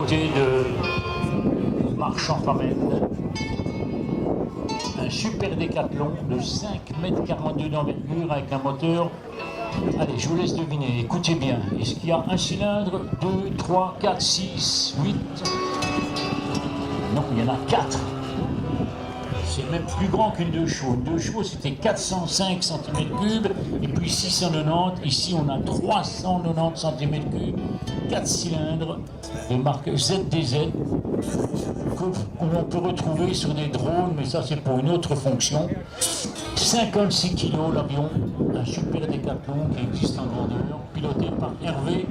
De Marchand-Famenne, un super décathlon de 5,42 m d'envergure avec un moteur. Allez, je vous laisse deviner, écoutez bien. Est-ce qu'il y a un cylindre, 2, 3, 4, 6, 8? Non, il y en a 4. C'est même plus grand qu'une 2 chevaux. Une 2 chevaux, c'était 405 cm3, et puis 690. Ici, on a 390 cm3, 4 cylindres de marque ZDZ, qu'on peut retrouver sur des drones, mais ça, c'est pour une autre fonction. 56 kg l'avion, un super décathlon qui existe en grandeur, piloté par Hervé.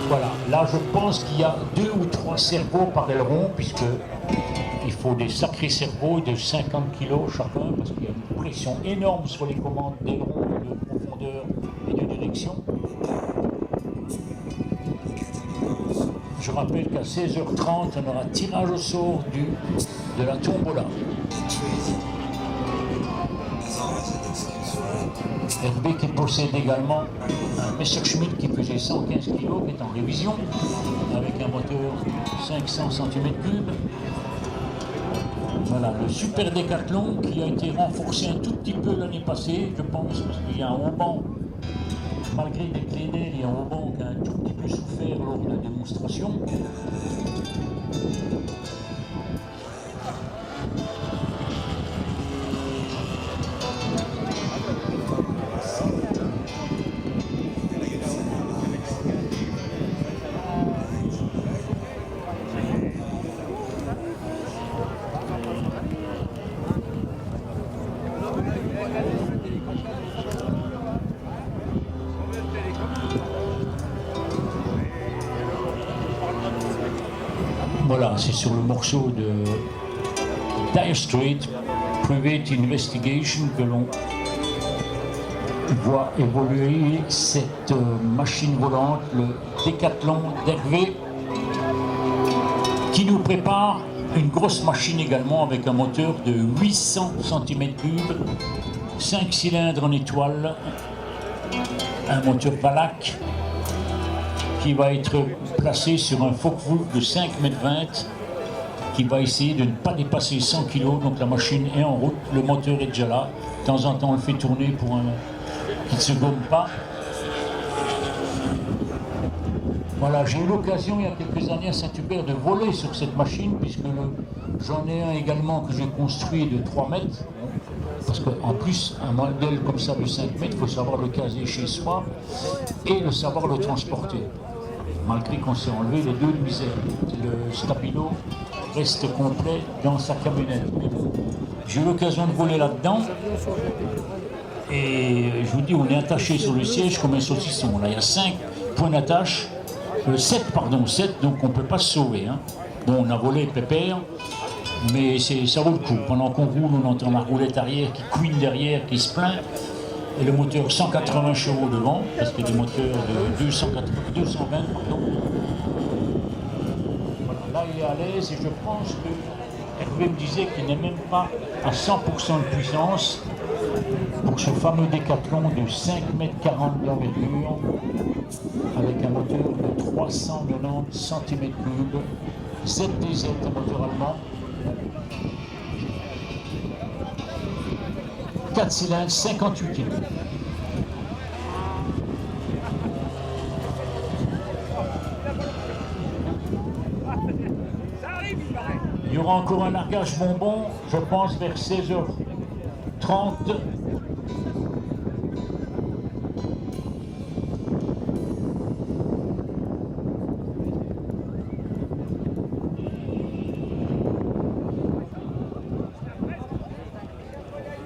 Voilà, là, je pense qu'il y a 2 ou 3 cerveaux par aileron, puisque il faut des sacrés cerveaux de 50 kg chacun, parce qu'il y a une pression énorme sur les commandes d'aileron, de profondeur et de direction. Je rappelle qu'à 16h30, on aura tirage au sort de la tombola. Hervé qui possède également un Messerschmitt qui faisait 115 kg, qui est en révision, avec un moteur 500 cm3. Voilà, le super décathlon qui a été renforcé un tout petit peu l'année passée, je pense, parce qu'il y a un haut-banc, malgré des clés d'aile, il y a un haut-banc qui a un tout petit peu souffert lors de la démonstration. Voilà, c'est sur le morceau de Dire Straits Private Investigation que l'on voit évoluer cette machine volante, le décathlon d'Hervé, qui nous prépare une grosse machine également avec un moteur de 800 cm3, 5 cylindres en étoile, un moteur Valac qui va être placé sur un Focke-Wulf de 5,20 m, qui va essayer de ne pas dépasser 100 kg. Donc la machine est en route, le moteur est déjà là. De temps en temps, on le fait tourner pour qu'il ne se gomme pas. Voilà, j'ai eu l'occasion il y a quelques années à Saint-Hubert de voler sur cette machine, puisque j'en ai un également que j'ai construit de 3 mètres. Parce qu'en plus, un modèle comme ça de 5 mètres, il faut savoir le caser chez soi et le savoir le transporter. Malgré qu'on s'est enlevé les deux de misère. Le stabilo reste complet dans sa camionnette. Mais bon, j'ai eu l'occasion de voler là-dedans. Et je vous dis, on est attaché sur le siège comme un saucisson. Là, il y a 5 points d'attache. 7, donc on ne peut pas se sauver. Hein. Bon, on a volé pépère. Mais ça vaut le coup. Pendant qu'on roule, on entend la roulette arrière qui couine derrière, qui se plaint. Et le moteur 180 chevaux devant, parce qu'il y a des moteurs de 220, pardon. Voilà, là il est à l'aise et je pense que Hervé me disait qu'il n'est même pas à 100% de puissance pour ce fameux décathlon de 5,40 m d'envergure avec un moteur de 390 cm3, ZDZ, un moteur allemand. 4 cylindres, 58 kg. Il y aura encore un largage bonbon, je pense vers 16h30.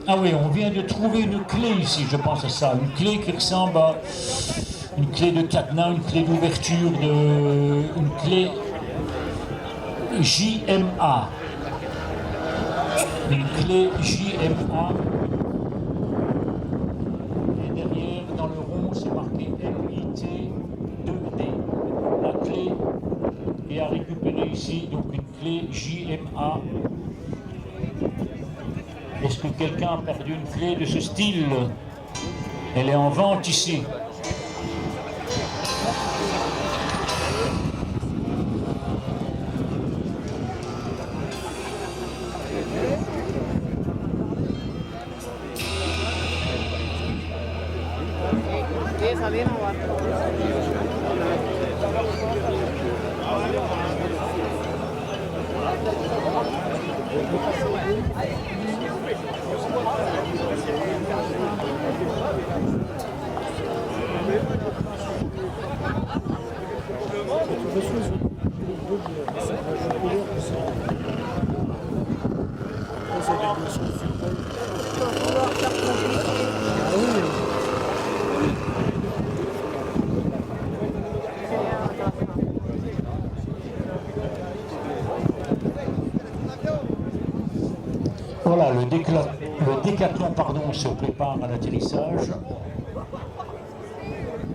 Ah oui, on vient de trouver une clé ici, je pense à ça. Une clé qui ressemble à une clé de cadenas, une clé d'ouverture, une clé JMA. Une clé JMA. Et derrière, dans le rond, c'est marqué MIT2D. La clé est à récupérer ici, donc une clé JMA. Est-ce que quelqu'un a perdu une clé de ce style? Elle est en vente ici. Voilà, le décathlon pardon, se prépare à l'atterrissage.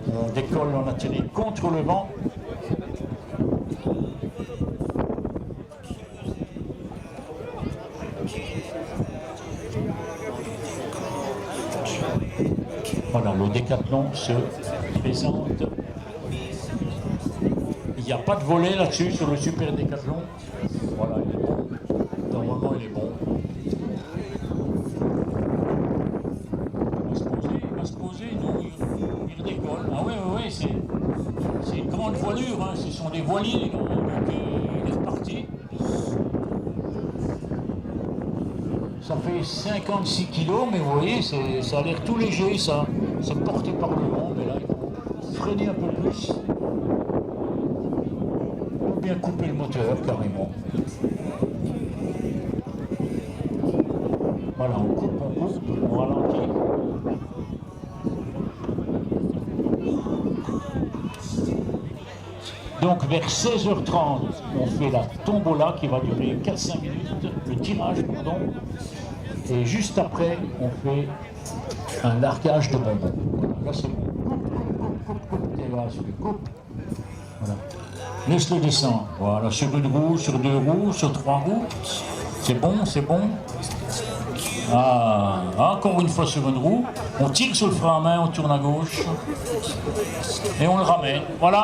On décolle, on atterrit contre le vent. Voilà, le décathlon se présente. Il n'y a pas de volet là-dessus sur le super décathlon. Voilà, il est bon. Normalement, il est bon. Il va se poser, non, il décolle. Ah oui, c'est une grande voilure, hein. Ce sont des voiliers, donc il est reparti. Ça fait 56 kilos, mais vous voyez, ça a l'air tout léger, ça. C'est porté par le vent, mais là, il faut freiner un peu plus. Ou bien couper le moteur, carrément. Voilà, on coupe, on ralentit. Donc vers 16h30, on fait la tombola qui va durer 4-5 minutes, le tirage, pardon. Et juste après, on fait un largage de bonbons. Voilà, là c'est bon. Coupe. Voilà. Laisse-le descendre. Voilà, sur une roue, sur deux roues, sur trois roues. C'est bon. Ah, encore une fois sur une roue. On tire sur le frein à main, on tourne à gauche. Et on le ramène. Voilà.